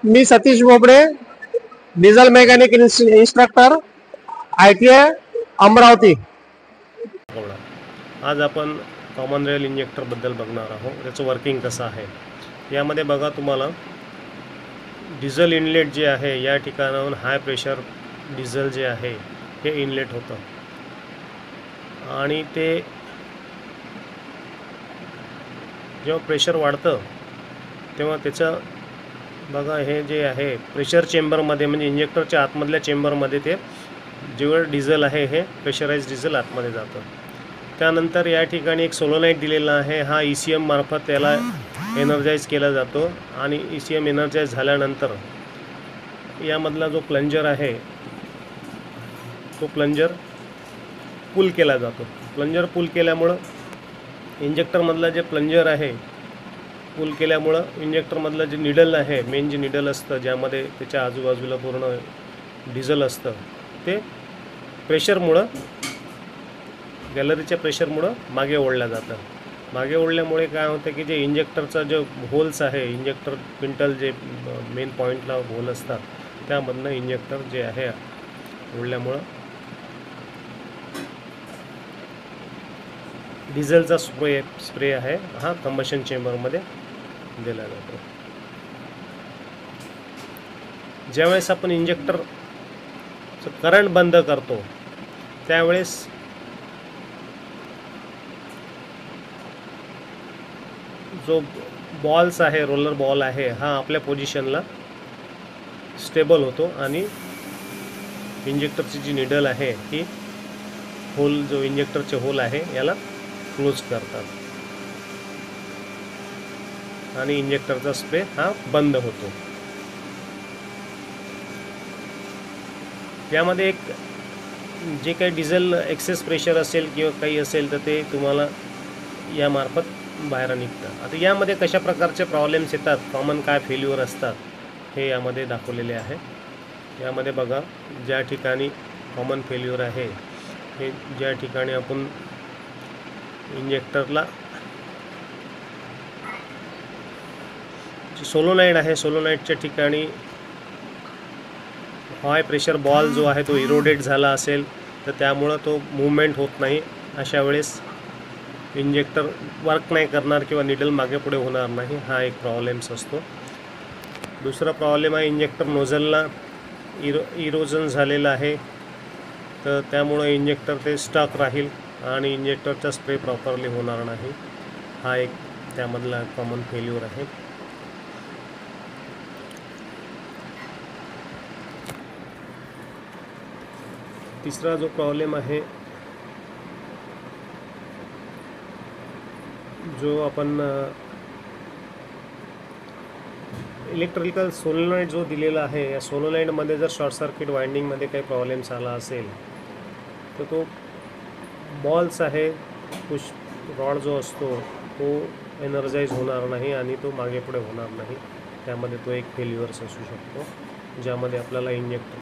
मी Satish Bobde, diesel mechanic instructor, ITI Amravati. आज आपण common rail इंजेक्टरबद्दल बघणार आहोत. त्याचं वर्किंग कसं आहे. यामध्ये बघा, तुम्हाला डिझेल इनलेट जे आहे या ठिकाणाहून हाय प्रेशर डिझेल जे आहे हे इनलेट होतं आणि ते जेव्हा प्रेशर वाढतं तेव्हा त्याचं बघा हे जे आहे प्रेशर चेंबरमध्ये म्हणजे इंजेक्टरच्या आतमधल्या चेंबरमध्ये ते जेवढं डिझेल आहे हे प्रेशराइज डिझेल आतमध्ये जातं. त्यानंतर या ठिकाणी एक सोलोनाईट दिलेला आहे. हा ECM मार्फत त्याला एनर्जाइज केला जातो आणि ECM एनर्जाइज झाल्यानंतर यामधला जो प्लंजर आहे तो प्लंजर पुल केला जातो. प्लंजर पुल केल्यामुळं इंजेक्टरमधला जे प्लंजर आहे पुल केल्यामुळं इंजेक्टरमधलं जे निडल आहे, मेन जे निडल असतं ज्यामध्ये त्याच्या आजूबाजूला पूर्ण डिझेल असतं, ते प्रेशरमुळं गॅलरीच्या प्रेशरमुळं मागे ओढलं जातं. मागे ओढल्यामुळे काय होतं की जे इंजेक्टरचा जो होल्स आहे, इंजेक्टर पिंटल जे मेन पॉईंटला होल असतात त्यामधनं इंजेक्टर जे आहे ओढल्यामुळं डिझेलचा स्प्रे आहे हा कंबशन चेंबरमध्ये दिला जातो. ज्यावेळेस आपण इंजेक्टरचं करंट बंद करतो त्यावेळेस जो बॉल्स आहे, रोलर बॉल आहे, हा आपल्या पोझिशनला स्टेबल होतो आणि इंजेक्टरची जी निडल आहे ही होल, जो इंजेक्टरचे होल आहे याला क्लोज करतात आणि इंजेक्टरचा स्प्रे हा बंद होतो. यामध्ये एक जे काही डिझेल एक्सेस प्रेशर असेल किंवा काही असेल तर ते तुम्हाला यामार्फत बाहेर निघतं. आता यामध्ये कशा प्रकारचे प्रॉब्लेम्स येतात, कॉमन काय फेल्युअर असतात हे यामध्ये दाखवलेले आहे. यामध्ये बघा, ज्या ठिकाणी कॉमन फेल्युअर आहे हे ज्या ठिकाणी आपण इंजेक्टरला सोलोनाईट आहे, सोलोनाईटच्या ठिकाणी हाय प्रेशर बॉल जो आहे तो इरोडेट झाला असेल तर त्यामुळं तो मूवमेंट होत नाही. अशा वेळेस इंजेक्टर वर्क नाही करणार किंवा निडल मागे पुढे होणार नाही, हा एक प्रॉब्लेम्स असतो. दुसरा प्रॉब्लेम आहे इंजेक्टर नोझलला इरोजन झालेलं आहे तर त्यामुळं इंजेक्टर ते स्टक राहील आणि इंजेक्टरचा स्प्रे प्रॉपरली होणार नाही, हा एक त्यामधला कॉमन फेल्युअर आहे. तिसरा जो प्रॉब्लेम आहे जो आपण इलेक्ट्रिकल सोलोनाईट जो दिलेला आहे, या सोलोनाईटमध्ये जर शॉर्ट सर्किट वाइंडिंगमध्ये काही प्रॉब्लेम्स आला असेल तर तो बॉल्स आहे, पुश रॉड जो असतो तो एनर्जाइज होणार नाही आणि तो मागे पुढे होणार नाही. त्यामध्ये तो एक फेल्युअर्स असू शकतो ज्यामध्ये आपल्याला इंजेक्टर